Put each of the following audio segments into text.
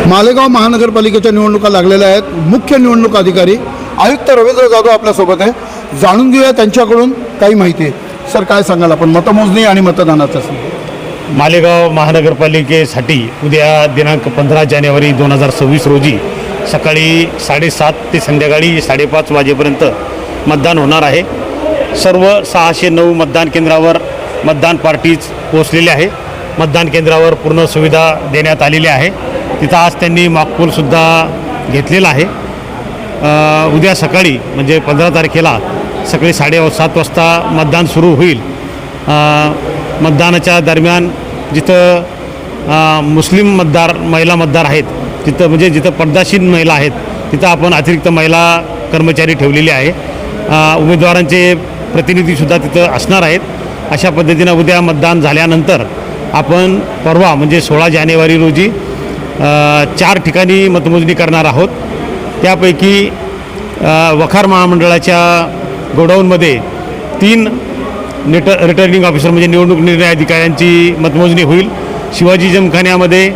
मालेगाव महानगरपालिकेच्या निवडणुका लागलेल्या आहेत. मुख्य निवडणूक अधिकारी आयुक्त रवींद्र जाधव आपल्यासोबत आहे. जाणून घेऊया त्यांच्याकडून काही माहिती. सर, काय सांगाल आपण मतमोजणी आणि मतदानाचं? मालेगाव महानगरपालिकेसाठी उद्या दिनांक 15 जानेवारी 2026 रोजी सकाळी 7:30 ते संध्याकाळी 5:30 वाजेपर्यंत मतदान होणार आहे. सर्व 609 मतदान केंद्रावर मतदान पार्टीज पोहोचलेले आहे. मतदान केंद्रावर पूर्ण सुविधा देण्यात आलेली आहे. तिथं आज त्यांनी मॉकपोलसुद्धा घेतलेला आहे. उद्या सकाळी म्हणजे 15 तारखेला सकाळी 7:30 वाजता मतदान सुरू होईल. मतदानाच्या दरम्यान जिथं मुस्लिम महिला मतदार आहेत तिथं म्हणजे जिथं पडदाशीन महिला आहेत तिथं आपण अतिरिक्त महिला कर्मचारी ठेवलेले आहे. उमेदवारांचे प्रतिनिधीसुद्धा तिथं असणार आहेत. अशा पद्धतीनं उद्या मतदान झाल्यानंतर आपण परवा म्हणजे 16 जानेवारी रोजी 4 ठिकाणी मतमोजणी करणार आहोत. त्यापैकी वखार महामंडळाच्या गोडाऊनमध्ये 3 रिटर्निंग ऑफिसर म्हणजे निवडणूक निर्णय अधिकाऱ्यांची मतमोजणी होईल. शिवाजी जिमखान्यामध्ये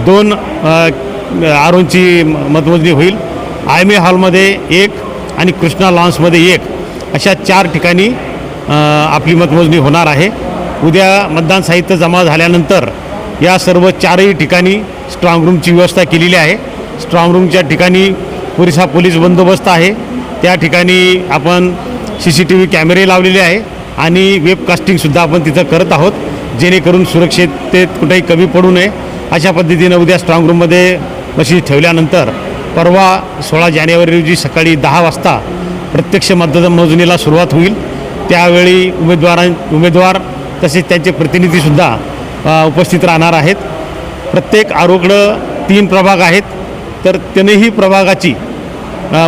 2 आरोंची मतमोजणी होईल. IMA हॉलमध्ये 1 आणि कृष्णा लॉन्समध्ये 1 अशा 4 ठिकाणी आपली मतमोजणी होणार आहे. उद्या मतदान साहित्य जमा झाल्यानंतर या सर्व 4ही ठिकाणी स्ट्रॉंग रूमची व्यवस्था केलेली आहे. स्ट्रॉंग रूमच्या ठिकाणी पुरेसा पोलीस बंदोबस्त आहे. त्या ठिकाणी आपण CCTV कॅमेरे लावलेले आहे आणि वेबकास्टिंगसुद्धा आपण तिथं करत आहोत जेणेकरून सुरक्षिततेत कुठेही कमी पडू नये. अशा पद्धतीनं उद्या स्ट्रॉंग रूममध्ये मशीन ठेवल्यानंतर परवा 16 जानेवारी रोजी सकाळी 10 वाजता प्रत्यक्ष मतमोजणीला सुरुवात होईल. त्यावेळी उमेदवार तसेच त्यांचे प्रतिनिधीसुद्धा उपस्थित राहणार आहेत. प्रत्येक आरोकडं 3 प्रभाग आहेत तर तीनही प्रभागाची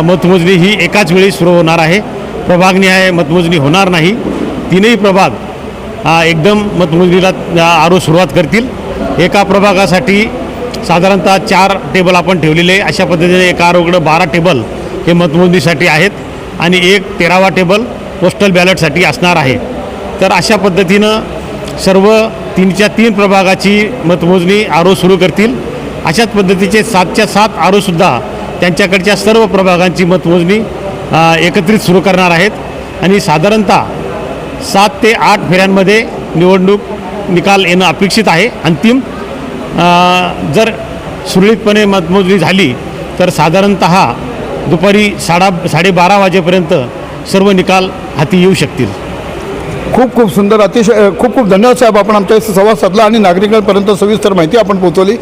मतमोजणी ही एकाच वेळी सुरू होणार आहे. प्रभागनिहाय मतमोजणी होणार नाही. 3ही प्रभाग एकदम मतमोजणीला आरो सुरुवात करतील. एका प्रभागासाठी साधारणतः 4 टेबल आपण ठेवलेले. अशा पद्धतीने एका आरोकडं 12 टेबल हे मतमोजणीसाठी आहेत आणि एक 13वा टेबल पोस्टल बॅलेटसाठी असणार आहे. तर अशा पद्धतीनं सर्व 3च्या 3 प्रभागाची मतमोजणी आरो सुरू करतील. अशाच पद्धतीचे 7च्या 7 आरोसुद्धा त्यांच्याकडच्या सर्व प्रभागांची मतमोजणी एकत्रित सुरू करणार आहेत आणि साधारणतः 7 ते 8 फेऱ्यांमध्ये निवडणूक निकाल येणं अपेक्षित आहे. अंतिम जर सुरळीतपणे मतमोजणी झाली तर साधारणतः दुपारी 12:30 वाजेपर्यंत सर्व निकाल हाती येऊ शकतील. खूप खूप सुंदर, अतिशय खूप खूप धन्यवाद साहेब. आपण आमच्याशी संवाद साधला आणि नागरिकांपर्यंत सविस्तर माहिती आपण पोहोचवली.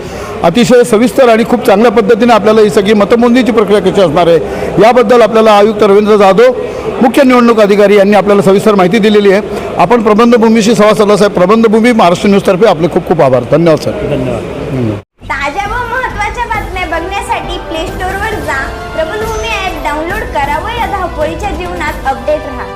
अतिशय सविस्तर आणि खूप चांगल्या पद्धतीने आपल्याला ही सगळी मतमोजणीची प्रक्रिया कशी असणार आहे याबद्दल आपल्याला आयुक्त रवींद्र जाधव मुख्य निवडणूक अधिकारी यांनी आपल्याला सविस्तर माहिती दिलेली आहे. आपण प्रबंधभूमीशी संवाद साधला साहेब. प्रबंधभूमी महाराष्ट्र न्यूजतर्फे आपले खूप खूप आभार. धन्यवाद सर. धन्यवाद. ताज्या व महत्त्वाच्या बातम्या बघण्यासाठी प्ले स्टोअरवर जा, प्रबंधभूमी ॲप डाउनलोड करा व या धावपळीच्या जीवनात अपडेट रहा.